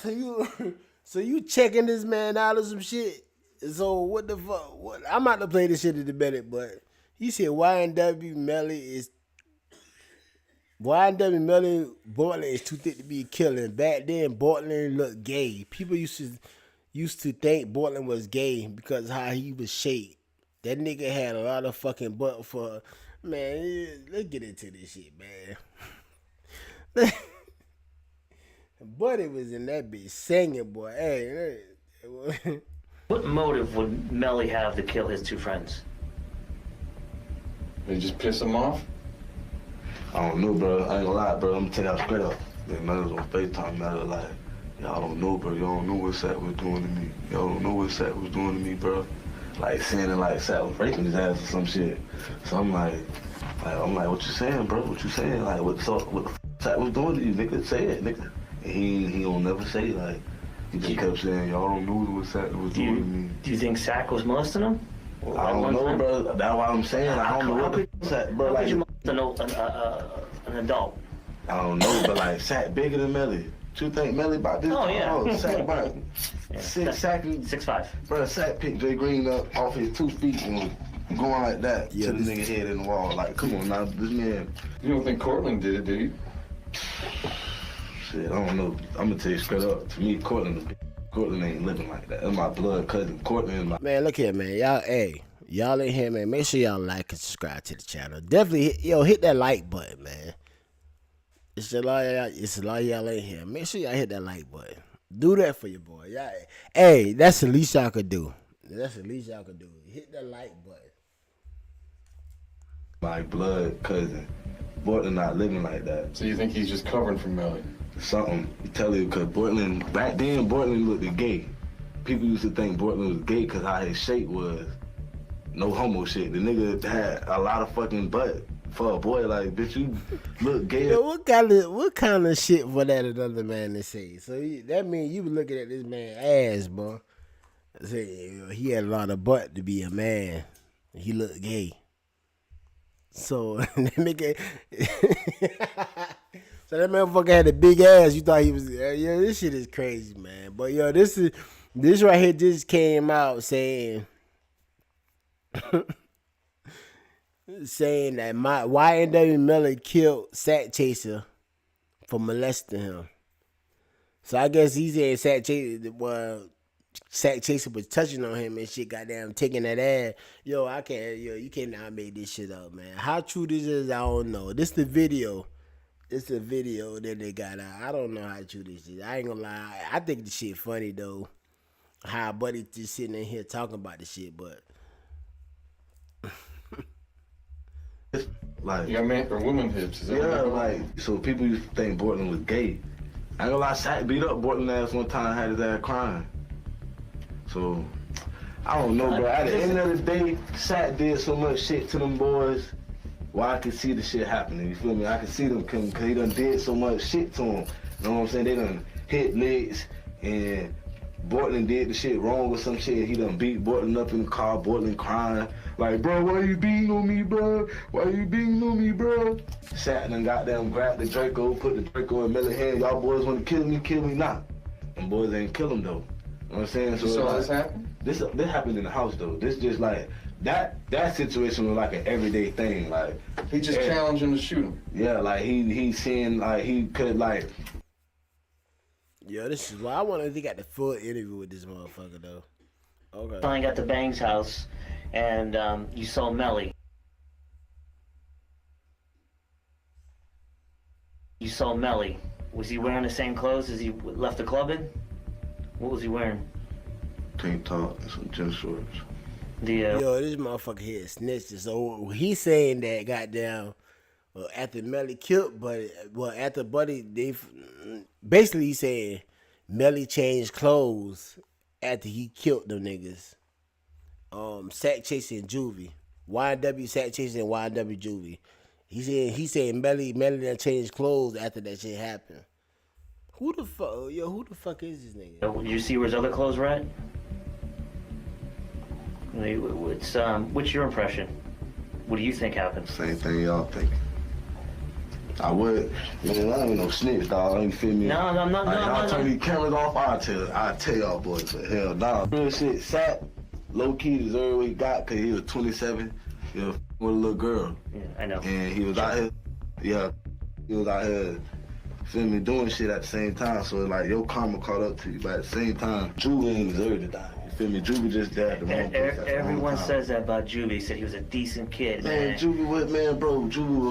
So you checking this man out or some shit? So what the fuck? I'm about to play this shit in a minute, but he said YNW Melly Portland is too thick to be killing. Back then, Portland looked gay. People used to think Portland was gay because of how he was shaped. That nigga had a lot of fucking butt for, man. Let's get into this shit, man. Buddy was in that bitch singing, boy. Hey. What motive would Melly have to kill his two friends? They just piss him off? I don't know, bro. I ain't gonna lie, bro. I'm gonna tell y'all straight up. Melly was on FaceTime, Melly like, Y'all don't know, bro. Y'all don't know what Sat was doing to me. Y'all don't know what Sat was doing to me, bro. Like saying it like Sat was raping his ass or some shit. So I'm like, what you saying, bro? What you saying? Like, what the Sat was doing to you, nigga? Say it, nigga. And he don't never say it. Like, he just kept saying, y'all don't know what Sat was doing to me. Do you think Sack was molesting him? I don't know, bro. That's why I'm saying I don't know what the Sat, bro. How could Like, you molest an adult? I don't know, but like Sat bigger than Melly. What you think Melly about this? Oh, yeah. Oh, Sat about Yeah. 6'5". 6'5". Bro, Sat picked Jay Green up off his 2 feet and going like that Yeah, to the nigga head in the wall. Like, come on now, this man. You don't think Cortland did it, do you? Shit, I don't know. I'm gonna tell you straight up. To me, Cortland ain't living like that. That's my blood cousin. Cortland is my. Man, look here, man. Y'all in here, man. Make sure y'all like and subscribe to the channel. Definitely, hit that like button, man. It's a lot of y'all in here. Make sure y'all hit that like button. Do that for your boy. Y'all, hey, that's the least y'all could do. That's the least y'all could do. Hit that like button. My blood cousin. Portland not living like that. So you think he's just covering for Melly? Something. I tell you, because Portland, back then, Portland looked gay. People used to think Portland was gay because how his shape was. No homo shit. The nigga had a lot of fucking butt for a boy. Like, bitch, you look gay. Yo, what kind of shit for that another man to say? So that means you was looking at this man ass, bro. Say he had a lot of butt to be a man. He looked gay. So that nigga, so that motherfucker had a big ass. You thought he was? Yeah, this shit is crazy, man. But yo, this right here just came out saying. Saying that my YNW Melly killed Sakchaser for molesting him. So I guess he's saying Sakchaser was touching on him and shit, goddamn taking that ass. You cannot make this shit up, man. How true this is, I don't know. This the video. It's a video that they got out. I don't know how true this is. I ain't gonna lie. I think the shit funny though. How buddy just sitting in here talking about the shit, but Like, You got man or woman hips? Is that yeah, what like, so people used to think Portland was gay. I ain't gonna lie, Sat beat up Portland ass one time, had his ass crying. So, I don't know, bro. At the end of the day, Sat did so much shit to them boys. Well, I could see the shit happening, you feel me? I could see them coming, because he done did so much shit to them. You know what I'm saying? They done hit legs, and Portland did the shit wrong or some shit. He done beat Portland up in the car, Portland crying. Like, bro, why you beating on me, bro? Why you beating on me, bro? Sat and goddamn grabbed the Draco, put the Draco in Melly's hand. Y'all boys want to kill me not. Them boys ain't kill him, though. You know what I'm saying? So, You saw like, this happen? This happened in the house, though. This just like, that situation was like an everyday thing. Like, He just challenged him to shoot him. yeah, like, he seeing, like, he could, like, yo, this is why I want to got the full interview with this motherfucker though. Okay. Finally got to Bang's house, and you saw Melly. You saw Melly. Was he wearing the same clothes as he left the club in? What was he wearing? tank top and some gym shorts. Yo, this motherfucker here snitching. So he's saying that goddamn after Melly killed Buddy, after Buddy, basically he's saying Melly changed clothes after he killed them niggas. Sakchaser and Juvie. YNW Sakchaser and YNW Juvie. He said Melly done changed clothes after that shit happened. Who the fuck is this nigga? Did you see where his other clothes were at? What's your impression? What do you think happened? Same thing y'all think. I would, man, I ain't no snitch, dog. You feel me? No, I'm not. Like, No, y'all no, turn no. these cameras off, I'll tell y'all boys, but hell, nah. Real shit, Sat, low-key deserved what he got, because he was 27, with a little girl. Yeah, I know. And he was out here, feel me, doing shit at the same time. So, like, your karma caught up to you, but at the same time, Juvie ain't deserve to die. You feel me? Juvie just died the wrong place at the wrong Everyone time. says that about Juvie. Said he was a decent kid, Man, man. Juvie was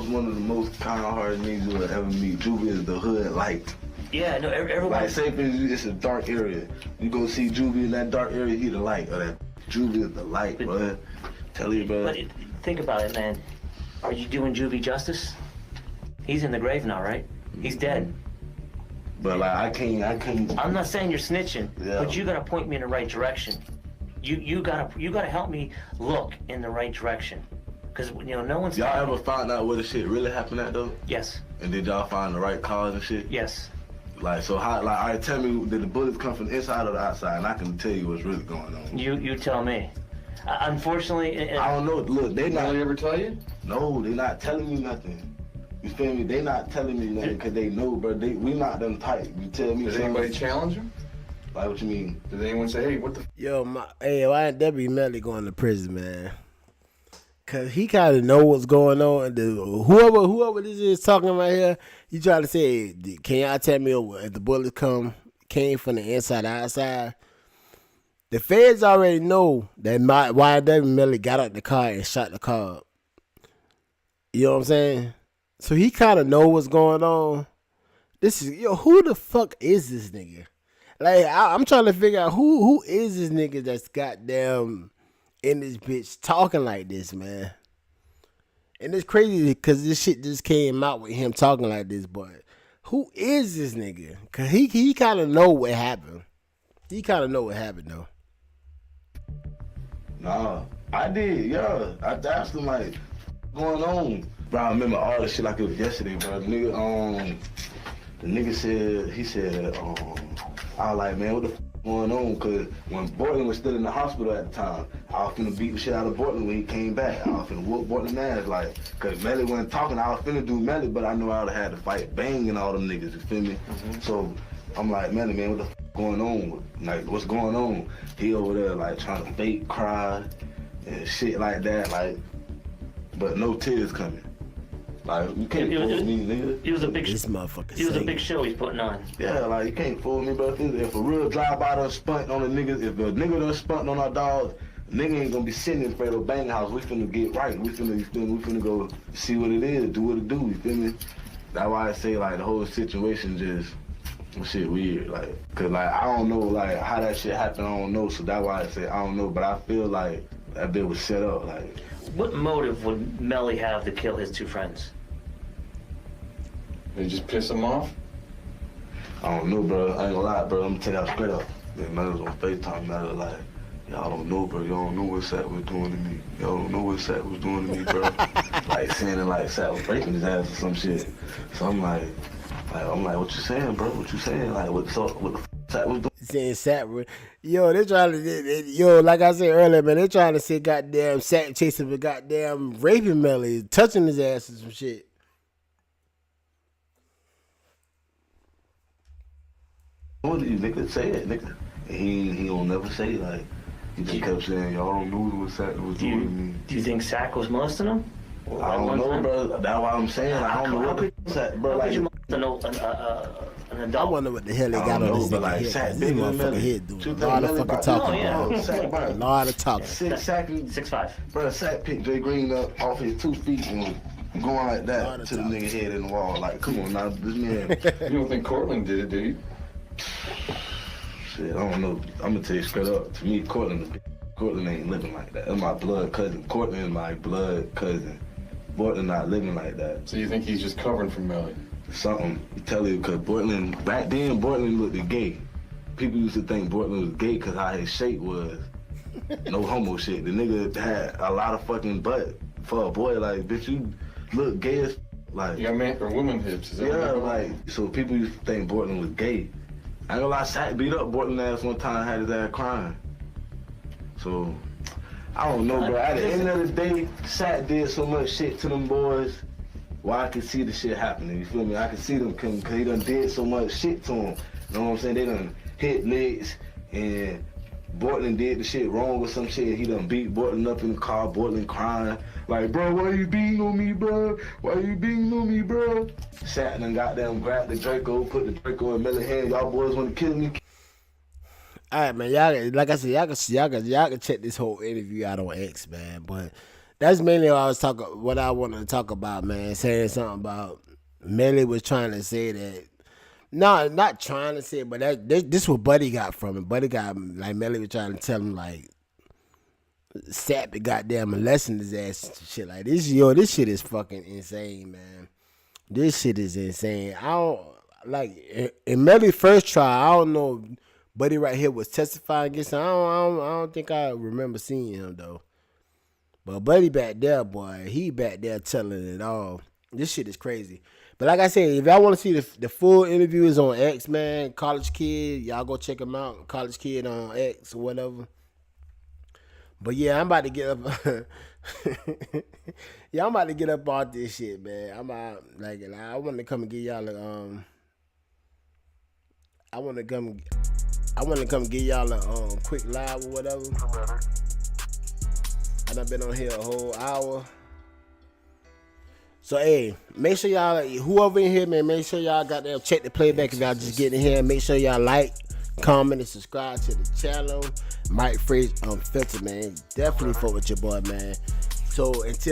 one of the most kind-hearted niggas you would ever meet. Juvie is the hood light. Yeah, no, everyone. Like, say for instance, it's a dark area. You go see Juvie in that dark area, he the light. Or that Juvie is the light, bro. Tell you, bro. But think about it, man. Are you doing Juvie justice? He's in the grave now, right? He's dead. But like I can't. I'm not saying you're snitching, Yeah. but you gotta point me in the right direction. You gotta help me look in the right direction, because no one's. Y'all ever found out where the shit really happened at though? Yes. And did y'all find the right cause and shit? Yes. Like so how like alright, tell me, did the bullets come from the inside or the outside? And I can tell you what's really going on. You tell me. Unfortunately, I don't know. Look, they not. Melly ever tell you? No, they not telling me nothing. You feel me? They not telling me nothing because they know, bro. We not them tight. You tell me Did something. anybody challenge him? Like what you mean? Did anyone say, hey, what the Yo, YNW Melly going to prison, man. Cause he kind of know what's going on. And whoever this is talking right here, you try to say, can y'all tell me if the bullets came from the inside or outside? The feds already know that YNW Melly got out the car and shot the car up. You know what I'm saying? So he kind of know what's going on. Who the fuck is this nigga? Like, I'm trying to figure out who is this nigga that's goddamn in this bitch talking like this, man. And it's crazy because this shit just came out with him talking like this, but who is this nigga? Because he kind of know what happened. He kind of know what happened, though. Nah, I did, yeah. I asked him like, what's going on? Bro, I remember all this shit like it was yesterday, bro. The nigga said, I was like, man, what the f going on? Cause when Bortland was still in the hospital at the time, I was finna beat the shit out of Bortland when he came back. I was finna whoop Bortland's ass, like, cause Melly wasn't talking, I was finna do Melly, but I knew I would've had to fight Bang and all them niggas, you feel me? So I'm like, Melly, man, what the f going on? Like, what's going on? He over there, like, trying to fake cry and shit like that, like, but no tears coming. Like, you can't fool me, nigga. It was a big. This motherfucker. It was a big show he's putting on. Yeah, like, you can't fool me, bro. If a real drive-by done spunt on a nigga, if a nigga done spunt on our dogs, nigga ain't gonna be sitting in Fredo Bang house. We finna get right. We finna go see what it is, do what it do, you feel me? That's why I say, like, the whole situation just, shit weird, like, cause, like, I don't know, like, how that shit happened, I don't know, so that's why I say I don't know, but I feel like that bit was set up, like. What motive would Melly have to kill his two friends? They just piss him off? I don't know, bro. I ain't gonna lie, bro. I'm gonna tell y'all straight up. Man, was on FaceTime, man. Like, y'all don't know, bro. Y'all don't know what Sat was doing to me. Y'all don't know what Sat was doing to me, bro. Like, saying it like Sat was breaking his ass or some shit. So I'm like, what you saying, bro? What you saying? Like, what the f Sat was doing? Saying Sat, yo, they trying to, like I said earlier, man, they trying to say goddamn Sakchaser with goddamn raping Melly, touching his ass and some shit. What did you nigga say it, nigga? And he don't never say like. He just kept saying, y'all don't know what Sat was doing to me. Do you think Sack was molesting him? I don't know, bro. That's why I'm saying, like, I don't know what Sat, bro. Like, An I adult. wonder what the hell they I got don't on know, this but nigga like head. Sat This bigger than motherfucker Melly. head doing You a think lot of Melly fucking about- talking, Oh, yeah. bro. Sat, bro. A lot of talking. Sack, 6'5". bro, Sat picked Jay Green up off his 2 feet and going like Lot that of to the talk. nigga head in the wall. Like, come on now, this man. You don't think Cortland did it, do you? Shit, I don't know. I'm gonna tell you straight up. To me, Cortland ain't living like that. That's my blood cousin. Cortland is my blood cousin. Bortland not living like that. So you think he's just covering from Melly? Something, tell you, because Bortland, back then, Bortland looked gay. People used to think Bortland was gay because how his shape was. No homo shit. The nigga had a lot of fucking butt for a boy. Like, bitch, you look gay as like. You got man or woman hips, is that Yeah, what like, so people used to think Bortland was gay. I ain't gonna lie, Sat beat up Bortland ass one time, had his ass crying. So, I don't know, bro. At the end of the day, Sat did so much shit to them boys where I could see the shit happening, you feel me? I could see them coming because he done did so much shit to them. You know what I'm saying? They done hit licks and Bortland did the shit wrong or some shit. He done beat Bortland up in the car, Bortland crying. Like, bro, why you beating on me, bro? Why you beating on me, bro? Sat and goddamn grabbed the Draco, put the Draco in Melly's hand. Y'all boys want to kill me? All right, man. Y'all, like I said, y'all can check this whole interview out on X, man. But that's mainly what I wanted to talk about, man. Saying something about Melly was trying to say that. No, not trying to say it, but this what Buddy got from it. Buddy got, like, Melly was trying to tell him, like, Sap and goddamn molesting his ass and shit like this. Yo, this shit is fucking insane, man. This shit is insane. like in Melly's first trial, I don't know. Buddy right here was testifying against him. I don't think I remember seeing him though. But Buddy back there, boy, he back there telling it all. This shit is crazy. But like I said, if y'all want to see the full interview is on X, man. College Kid, y'all go check him out. College Kid on X or whatever. But yeah, I'm about to get up. Yeah, I'm about to get up off this shit, man. I'm out. Like, I want to come and get y'all. I want to come get y'all a quick live or whatever. And I've been on here a whole hour. So hey, make sure y'all, whoever in here, man, make sure y'all got there, check the playback if y'all just getting in here. Make sure y'all like, comment, and subscribe to the channel. Mike Freeze Unfiltered, man. Definitely fuck with your boy, man. So until